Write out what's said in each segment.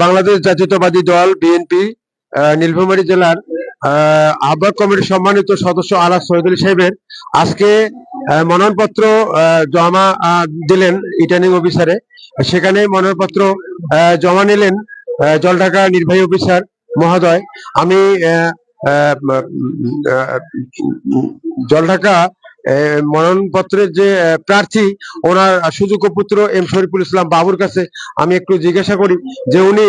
বাংলাদেশ জাতীয়তাবাদী দল বিএনপি নীলফামারী জেলার আহ্বায়ক কমিটির সম্মানিত সদস্য আলাস শহীদুল সাহেবের আজকে মনোনয়নপত্র জমা দিলেন রিটার্নিং অফিসারে। সেখানে মনোনয়নপত্র জমা নিলেন জলঢাকা নির্বাহী অফিসার মহোদয়। আমি জলঢাকা মনোনয়নপত্রের যে প্রার্থী ওনার সুযোগ্য পুত্র এম শরীফুল ইসলাম বাবুর কাছে আমি একটু জিজ্ঞাসা করি যে উনি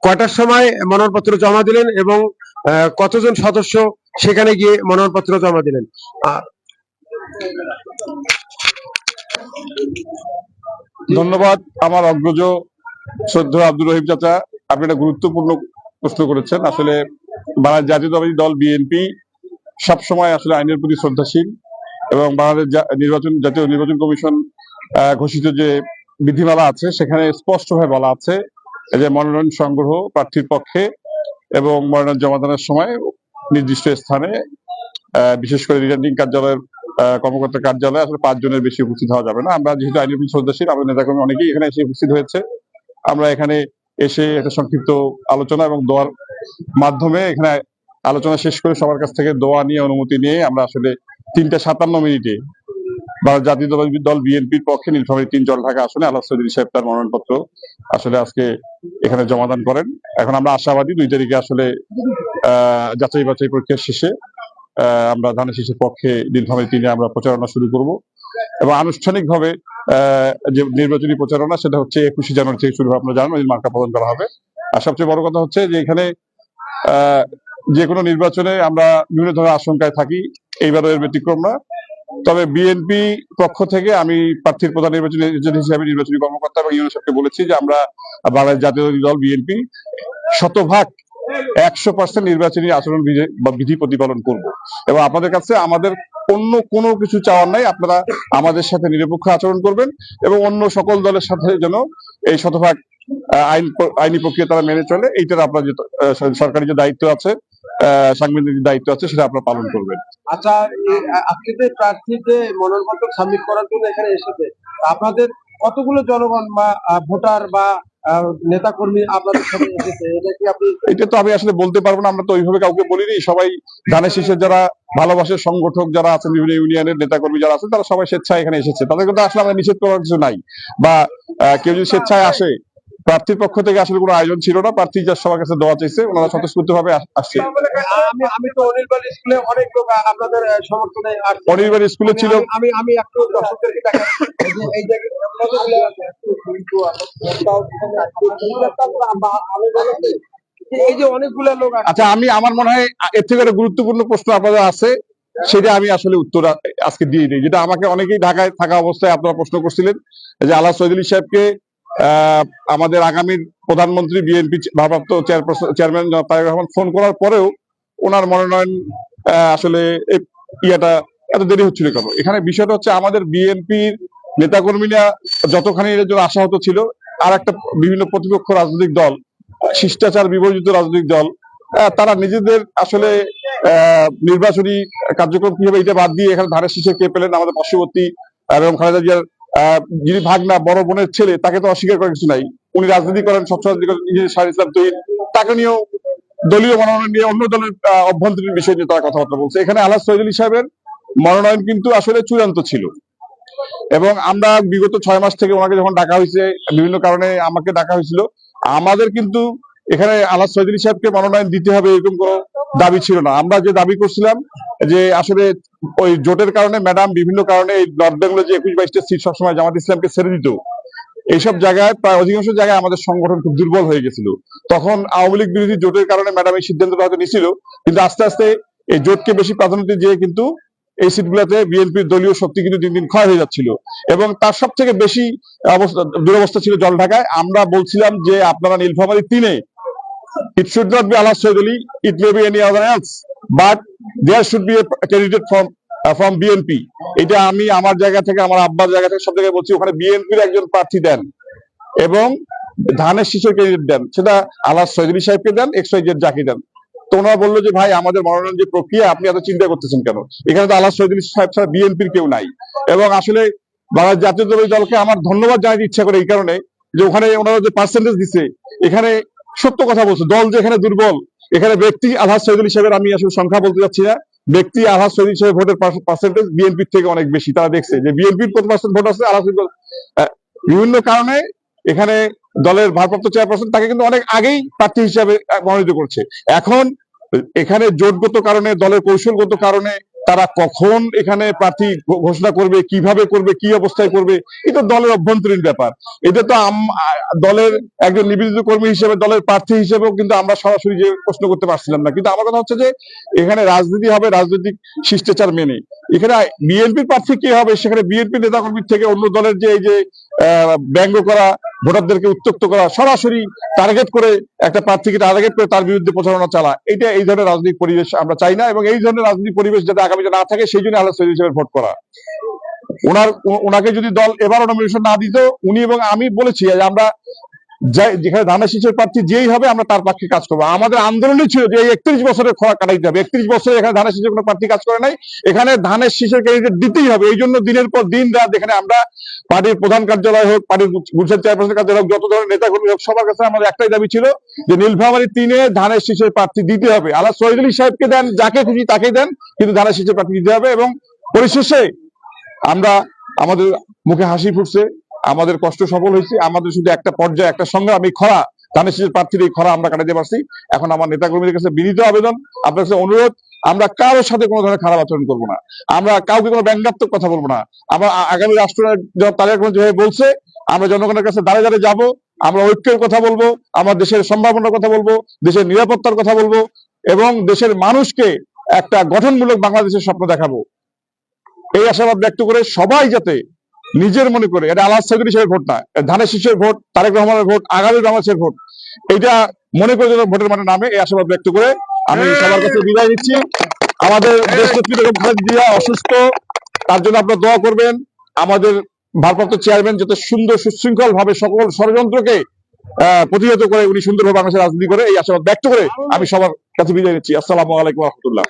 কয়টার সময় মনোনয়নপত্র জমা দিলেন এবং কতজন সদস্য সেখানে গিয়ে মনোনয়নপত্র জমা দিলেন। ধন্যবাদ। আমার অগ্রজ শ্রদ্ধেয় আব্দুর রহিম চাচা, আপনি একটা গুরুত্বপূর্ণ প্রশ্ন করেছেন। আসলে বাংলাদেশ জাতীয়তাবাদী দল বিএনপি সবসময় আসলে আইনের প্রতি শ্রদ্ধাশীল এবং বাংলাদেশ জাতীয় নির্বাচন কমিশন ঘোষিত যে বিধিমালা আছে সেখানে স্পষ্টভাবে বলা আছে যে মনোনয়ন সংগ্রহ প্রার্থীর পক্ষে এবং মনোনয়ন জমা দানের সময় নির্দিষ্ট স্থানে বিশেষ করে রিটার্নিং কার্যালয়ের কর্মকর্তার কার্যালয়ে আসলে 5 জনের বেশি উপস্থিত হওয়া যাবে না। আমরা যেহেতু আইনের প্রতি শ্রদ্ধাশীল, আমাদের নেতাকর্মী অনেকেই এখানে এসে উপস্থিত হয়েছে। আমরা এখানে এসে একটা সংক্ষিপ্ত আলোচনা এবং দোয়ার মাধ্যমে এখানে আলোচনা শেষ করে সবার কাছ থেকে দোয়া নিয়ে অনুমতি নিয়ে আমরা আসলে 3:57 বাংলাদেশ জাতীয়তাবাদী দল বিএনপির পক্ষে নীলফামারী 3 জলঢাকা আসনে আলাস চৌধুরী সাহেব তার মনোনয়নপত্র আসলে আজকে এখানে জমাদান করেন। এখন আমরা আশাবাদী 2 তারিখে আসলে যাচাই বাছাই পরীক্ষার শেষে আমরা ধানের শীষের পক্ষে নীলফামারী 3-এ আমরা প্রচারণা শুরু করব এবং আনুষ্ঠানিকভাবে যে নির্বাচনী প্রচারণা সেটা হচ্ছে 21 জানুয়ারি থেকে শুরু হবে। আপনারা জানেন ওই মার্কা প্রদান করা হবে। আর সবচেয়ে বড় কথা হচ্ছে যে এখানে যে কোনো নির্বাচনে আমরা বিভিন্ন ধরনের আশঙ্কায় থাকি, এইবারও এর ব্যতিক্রম না। তবে বিএনপি পক্ষ থেকে আমি প্রার্থীর প্রধান নির্বাচনী এজেন্ট হিসেবে নির্বাচনী কর্মকর্তা এবং ইউনো সাহেবকে বলেছি যে আমরা বাংলাদেশ জাতীয়তাবাদী দল বিএনপি 100% নির্বাচনী আচরণ বিধি প্রতিপালন করব এবং আপনাদের কাছে আমাদের অন্য কোনো কিছু চাওয়ার নাই। আপনারা আমাদের সাথে নিরপেক্ষ আচরণ করবেন এবং অন্য সকল দলের সাথে যেন এই শতভাগ আইনি প্রক্রিয়া তারা মেনে চলে, এইটার আপনার যে সরকারি যে দায়িত্ব আছে, সাংবিধানিক দায়িত্ব আছে, সেটা আপনারা পালন করবেন। আচ্ছা, আজকে যে প্রার্থীতে মনোনয়নপত্র সাবমিট করার জন্য এখানে এসেছে, আপনাদের কতগুলো জনগণ বা ভোটার বা নেতা কর্মী আপনাদের সাথে এসেছে, এটা কি আপনি? এটা তো আমি আসলে বলতে পারবো না, আমরা তো ওইভাবে কাউকে বলিনি। সবাই ধানের শীষের যারা ভালোবাসার সংগঠক যারা আছেন, বিভিন্ন ইউনিয়নের নেতা কর্মী যারা আছেন, তারা সবাই স্বেচ্ছায় এখানে এসেছে। তাদের কিন্তু আসলে আমরা নিষেধ করার কিছু নাই, বা কেউ যদি স্বেচ্ছায় আসে, প্রার্থীর পক্ষ থেকে আসলে কোনো আয়োজন ছিল না। প্রার্থী যার সবার কাছে দোয়া চাইছে, ওনারা স্বতঃস্ফূর্ত ভাবে আসছে। আমি তো অনির্বাণ স্কুলে অনেক লোক আপনাদের সমর্থনে আসছে। অনির্বাণ স্কুলে ছিল। আমি একটু দর্শকদেরকে দেখাই এই জায়গায় এই যে অনেকগুলো লোক। আচ্ছা, আমি আমার মনে হয় এর থেকে একটা গুরুত্বপূর্ণ প্রশ্ন আপনাদের আছে, সেটা আমি আসলে উত্তর আজকে দিয়ে দিই। যেটা আমাকে অনেকেই ঢাকায় থাকা অবস্থায় আপনারা প্রশ্ন করছিলেন যে আলাস চৌধুরী সাহেবকে আমাদের আগামীর প্রধানমন্ত্রী বিএনপি ভারপ্রাপ্ত চেয়ারম্যান তারেক রহমান ফোন করার পরেও ওনার মনোনয়ন আসলে ইয়াটা এত দেরি হচ্ছিল কেন। এখানে বিষয়টা হচ্ছে আমাদের বিএনপির নেতাকর্মীরা যতখানি এর জন্য আশাহত ছিল, আর একটা বিভিন্ন প্রতিপক্ষ রাজনৈতিক দল, শিষ্টাচার বিবর্জিত রাজনৈতিক দল, তারা নিজেদের আসলে নির্বাচনী কার্যক্রম কিভাবে এটা বাদ দিয়ে এখানে ধানের শীষে কে পেলেন, আমাদের পার্শ্ববর্তী এবং খালেদা জিয়ার যিনি ভাগনা বড় বোনের ছেলে, তাকে তো অস্বীকার করার কিছু নাই। উনি রাজনীতি করেন, সবসময় শাহরিয়ার ইসলাম তৈরি, তাকে নিয়েও দলীয় মনোনয়ন নিয়ে অন্য দলের অভ্যন্তরীণ বিষয় নিয়ে তারা কথাবার্তা বলছে। এখানে আলাস চৌধুরী সাহেবের মনোনয়ন কিন্তু আসলে চূড়ান্ত ছিল এবং আমরা বিগত 6 মাস থেকে ওনাকে যখন ডাকা হয়েছে, বিভিন্ন কারণে আমাকে ডাকা হয়েছিল, আমাদের কিন্তু এখানে আলাস চৌধুরী সাহেবকে মনোনয়ন দিতে হবে এরকম কোনো দাবি ছিল না। আমরা যে দাবি করছিলাম যে আসলে ওই জোটের কারণে ম্যাডাম বিভিন্ন কারণে নর্থ বেঙ্গলে যে 21-22টা সিট সবসময় জামাত ইসলামকে ছেড়ে দিত, এইসব জায়গায় প্রায় অধিকাংশ জায়গায় আমাদের সংগঠন খুব দুর্বল হয়ে গেছিল। তখন আওয়ামী লীগ বিরোধী জোটের কারণে ম্যাডাম এই সিদ্ধান্তটা হয়তো নিছিল, কিন্তু আস্তে আস্তে এই জোটকে বেশি প্রাধান্য দিয়ে কিন্তু এই সিটগুলোতে বিএনপির দলীয় শক্তি কিন্তু দিন দিন ক্ষয় হয়ে যাচ্ছিল এবং তার সব থেকে বেশি দুরবস্থা ছিল জলঢাকায়। আমরা বলছিলাম যে আপনারা Nilphamari 3-এ it should not be Alas Choudhury, it may be any other else, but there should be a candidate from BNP. এটা আমি আমার জায়গা থেকে, আমার আব্বার জায়গা থেকে সব জায়গায় বলছি, ওখানে বিএনপির একজন প্রার্থী দেন এবং ধানের শীষের ক্যান্ডিডেট দেন, সেটা আলাস চৌধুরী সাহেবকে দেন, XYZ যাকে দেন। তো ওনারা বললো যে ভাই, আমাদের মনোনয়ন যে প্রক্রিয়া, আপনি এত চিন্তা করতেছেন কেন? এখানে তো আলাস চৌধুরী সাহেব ছাড়া বিএনপির কেউ নাই। এবং আসলে বাংলাদেশ জাতীয়তাবাদী দলকে আমার ধন্যবাদ জানাতে ইচ্ছা করে এই কারণে যে ওখানে ওনারা যে পার্সেন্টেজ দিচ্ছে, এখানে সত্য কথা বলছে, দল যে এখানে দুর্বল, এখানে ব্যক্তি আলহাজ শহীদুল সাহেবের, আমি আসলে সংখ্যা বলতে যাচ্ছি না, ব্যক্তি আলহাজ শহীদুল সাহেব ভোটের পার্সেন্টেজ বিএনপির থেকে অনেক বেশি। তারা দেখছে যে বিএনপির কত পার্সেন্ট ভোট আছে, আলহাজ বিভিন্ন কারণে এখানে দলের ভারপ্রাপ্ত চেয়ারপারসন তাকে কিন্তু অনেক আগেই প্রার্থী হিসাবে মনোনীত করছে। এখন এখানে জোটগত কারণে, দলের কৌশলগত কারণে তারা কখন এখানে প্রার্থী ঘোষণা করবে, কিভাবে করবে, কি অবস্থায় করবে, এটা দলের অভ্যন্তরীণ ব্যাপার। এটা তো দলের একজন নিবেদিত কর্মী হিসেবে, দলের প্রার্থী হিসেবেও কিন্তু আমরা সরাসরি যে প্রশ্ন করতে পারছিলাম না। কিন্তু আমার কথা হচ্ছে যে এখানে রাজনীতি হবে রাজনৈতিক শিষ্টাচার মেনে। এখানে বিএনপির প্রার্থী কে হবে, সেখানে বিএনপি নেতাকর্মীর থেকে অন্য দলের যে এই যে ব্যঙ্গ করা, ভোটারদেরকে উত্ত্যক্ত করা, সরাসরি টার্গেট করে একটা প্রার্থীকে টার্গেট করে তার বিরুদ্ধে প্রচারণা চালা, এটা এই ধরনের রাজনৈতিক পরিবেশ আমরা চাই না। এবং এই ধরনের রাজনৈতিক পরিবেশ যাতে আগামীতে না থাকে, সেই জন্য আলহাজ শহীদুল হিসেবে ভোট করা। ওনাকে যদি দল এবারও নমিনেশন না দিত, উনি এবং আমি বলেছি যে আমরা যেখানে ধানের শীষের প্রার্থী যেই হবে আমরা তার পক্ষে কাজ করবো। আমাদের আন্দোলনই ছিল যে 31 বছরের খরা কাটাইতে হবে। 31 বছরে এখানে ধানের শীষের কোনো প্রার্থী কাজ করে নাই, এখানে ধানের শীষের ক্যান্ডিডেট দিতেই হবে। এই জন্য দিনের পর দিন রাত এখানে আমরা পার্টির প্রধান কার্যালয় হোক, পার্টির গুলশান চেয়ারপারসনের কার্যালয় হোক, যত ধরনের নেতা কর্মী হোক, সবার কাছে আমাদের একটাই দাবি ছিল যে নীলফামারী 3-এ ধানের শীষের প্রার্থী দিতে হবে। আলহাজ শহীদুল সাহেবকে দেন, যাকে খুশি তাকে দেন, কিন্তু ধানের শীষের প্রার্থী দিতে হবে। এবং পরিশেষে আমরা, আমাদের মুখে হাসি ফুটছে, আমাদের কষ্ট সফল হয়েছে। আমাদের শুধু একটা পর্যায়ে, একটা সংগ্রাম, এই খরা, ধানের শীষের প্রার্থীর এই খরা আমরা কাটাতে পারছি। এখন আমার নেতাকর্মীদের কাছে বিনীত আবেদন, আপনার কাছে অনুরোধ, আমরা কারোর সাথে কোনো ধরনের খারাপ আচরণ করবো না, আমরা কাউকে কোনো ব্যঙ্গাত্মক কথা বলবো না। আমরা আগামী রাষ্ট্র তারেক রহমান যেভাবে বলছে, আমরা জনগণের কাছে দাঁড়ে দাঁড়ে যাবো, আমরা ঐক্যের কথা বলবো, আমার দেশের সম্ভাবনার কথা বলবো, দেশের নিরাপত্তার কথা বলবো, এবং দেশের মানুষকে একটা গঠনমূলক বাংলাদেশের স্বপ্ন দেখাবো। এই আশাবাদ ব্যক্ত করে সবাই যাতে নিজের মনে করে, এটা আলহাজ শহীদুল সাহেবের ভোট না, ধানের শীষের ভোট, তারেক রহমানের ভোট, আগামী বাংলাদেশের ভোট, এটা মনে করে যেন ভোটের মাঠে নামে, এই আশাবাদ ব্যক্ত করে আমি সবার কাছে বিদায় নিচ্ছি। আমাদের দেশ নেত্রী বেগম খালেদা জিয়া অসুস্থ, তার জন্য আপনারা দোয়া করবেন। আমাদের ভারপ্রাপ্ত চেয়ারম্যান যাতে সুন্দর সুশৃঙ্খল ভাবে সকল ষড়যন্ত্রকে প্রতিহত করে উনি সুন্দরভাবে বাংলাদেশের রাজনীতি করে, এই আশাবাদ ব্যক্ত করে আমি সবার কাছে বিদায় নিচ্ছি। আসসালামু আলাইকুম ওয়া রাহমাতুল্লাহ।